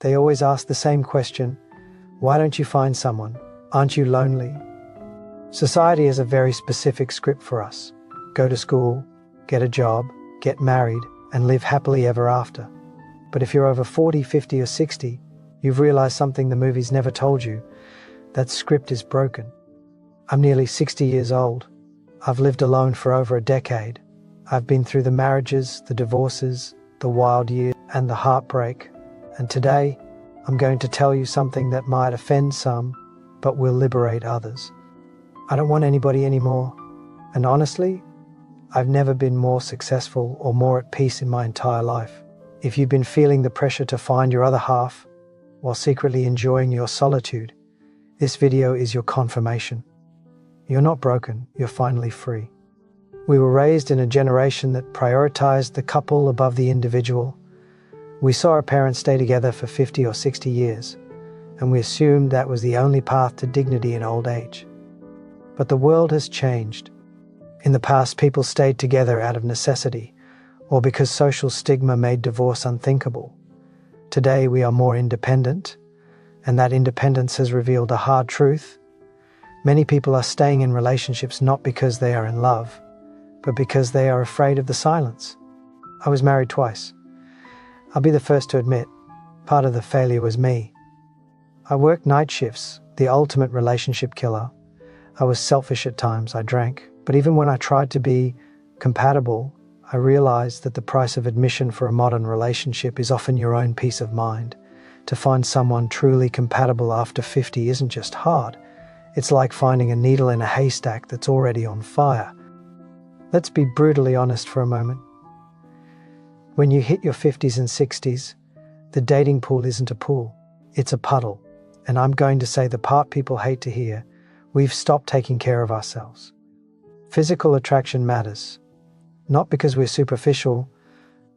They always ask the same question: why don't you find someone? Aren't you lonely? Society has a very specific script for us. Go to school, get a job, get married, and live happily ever after. But if you're over 40, 50, or 60, you've realized something the movies never told you. That script is broken. I'm nearly 60 years old. I've lived alone for over a decade. I've been through the marriages, the divorces, the wild years, and the heartbreak. And today, I'm going to tell you something that might offend some, but will liberate others. I don't want anybody anymore. And honestly, I've never been more successful or more at peace in my entire life. If you've been feeling the pressure to find your other half while secretly enjoying your solitude, this video is your confirmation. You're not broken, you're finally free. We were raised in a generation that prioritized the couple above the individual. We saw our parents stay together for 50 or 60 years, and we assumed that was the only path to dignity in old age. But the world has changed. In the past, people stayed together out of necessity, or because social stigma made divorce unthinkable. Today, we are more independent, and that independence has revealed a hard truth. Many people are staying in relationships not because they are in love, but because they are afraid of the silence. I was married twice. I'll be the first to admit, part of the failure was me. I worked night shifts, the ultimate relationship killer. I was selfish at times, I drank. But even when I tried to be compatible, I realized that the price of admission for a modern relationship is often your own peace of mind. To find someone truly compatible after 50 isn't just hard. It's like finding a needle in a haystack that's already on fire. Let's be brutally honest for a moment. When you hit your 50s and 60s, the dating pool isn't a pool, it's a puddle. And I'm going to say the part people hate to hear: we've stopped taking care of ourselves. Physical attraction matters, not because we're superficial,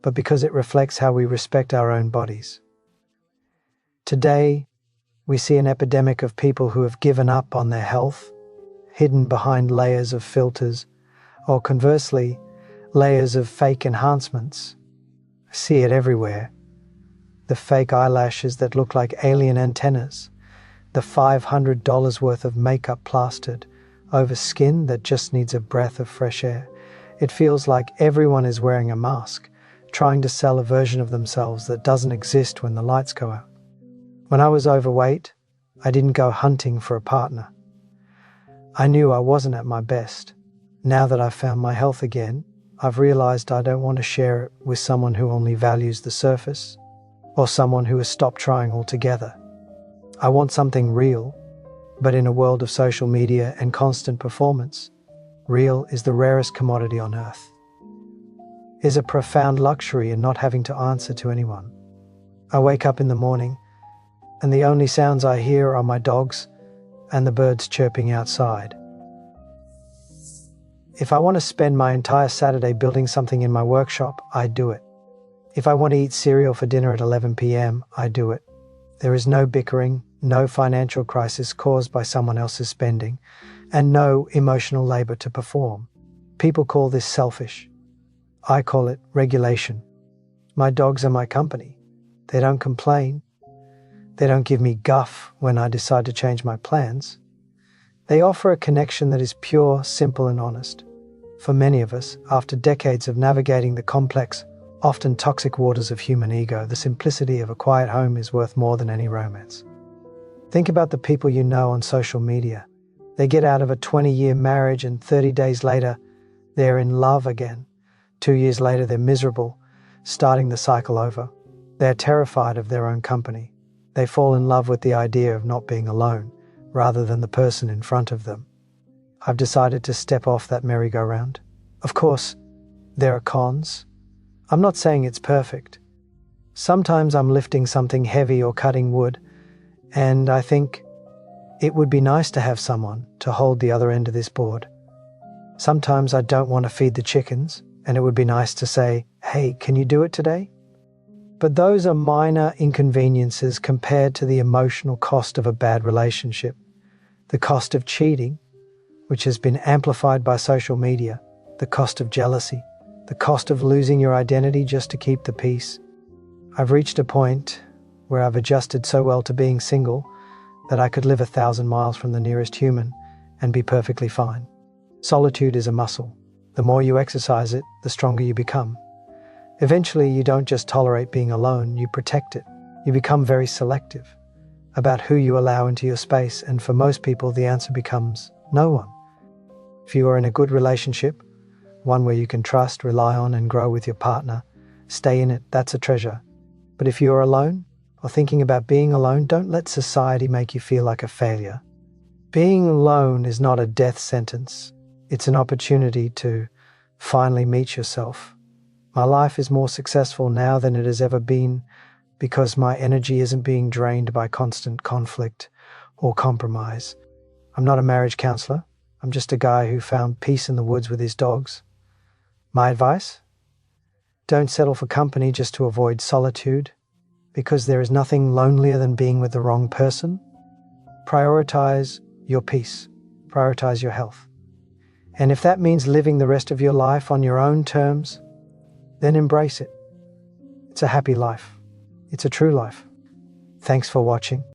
but because it reflects how we respect our own bodies. Today, we see an epidemic of people who have given up on their health, hidden behind layers of filters, or conversely, layers of fake enhancements. I see it everywhere. The fake eyelashes that look like alien antennas, the $500 worth of makeup plastered over skin that just needs a breath of fresh air. It feels like everyone is wearing a mask, trying to sell a version of themselves that doesn't exist when the lights go out. When I was overweight, I didn't go hunting for a partner. I knew I wasn't at my best. Now that I've found my health again, I've realized I don't want to share it with someone who only values the surface, or someone who has stopped trying altogether. I want something real, but in a world of social media and constant performance, real is the rarest commodity on earth. There's a profound luxury in not having to answer to anyone. I wake up in the morning, and the only sounds I hear are my dogs and the birds chirping outside. If I want to spend my entire Saturday building something in my workshop, I do it. If I want to eat cereal for dinner at 11 p.m., I do it. There is no bickering, no financial crisis caused by someone else's spending, and no emotional labor to perform. People call this selfish. I call it regulation. My dogs are my company. They don't complain. They don't give me guff when I decide to change my plans. They offer a connection that is pure, simple, and honest. For many of us, after decades of navigating the complex, often toxic waters of human ego, the simplicity of a quiet home is worth more than any romance. Think about the people you know on social media. They get out of a 20-year marriage and 30 days later, they're in love again. 2 years later, they're miserable, starting the cycle over. They're terrified of their own company. They fall in love with the idea of not being alone, rather than the person in front of them. I've decided to step off that merry-go-round. Of course, there are cons. I'm not saying it's perfect. Sometimes I'm lifting something heavy or cutting wood, and I think it would be nice to have someone to hold the other end of this board. Sometimes I don't want to feed the chickens, and it would be nice to say, "Hey, can you do it today?" But those are minor inconveniences compared to the emotional cost of a bad relationship. The cost of cheating, which has been amplified by social media, the cost of jealousy, the cost of losing your identity just to keep the peace. I've reached a point where I've adjusted so well to being single that I could live 1,000 miles from the nearest human and be perfectly fine. Solitude is a muscle. The more you exercise it, the stronger you become. Eventually, you don't just tolerate being alone, you protect it. You become very selective about who you allow into your space, and for most people, the answer becomes no one. If you are in a good relationship, one where you can trust, rely on, and grow with your partner, stay in it, that's a treasure. But if you are alone, or thinking about being alone, don't let society make you feel like a failure. Being alone is not a death sentence. It's an opportunity to finally meet yourself. My life is more successful now than it has ever been because my energy isn't being drained by constant conflict or compromise. I'm not a marriage counselor. I'm just a guy who found peace in the woods with his dogs. My advice? Don't settle for company just to avoid solitude, because there is nothing lonelier than being with the wrong person. Prioritize your peace. Prioritize your health. And if that means living the rest of your life on your own terms, then embrace it. It's a happy life. It's a true life. Thanks for watching.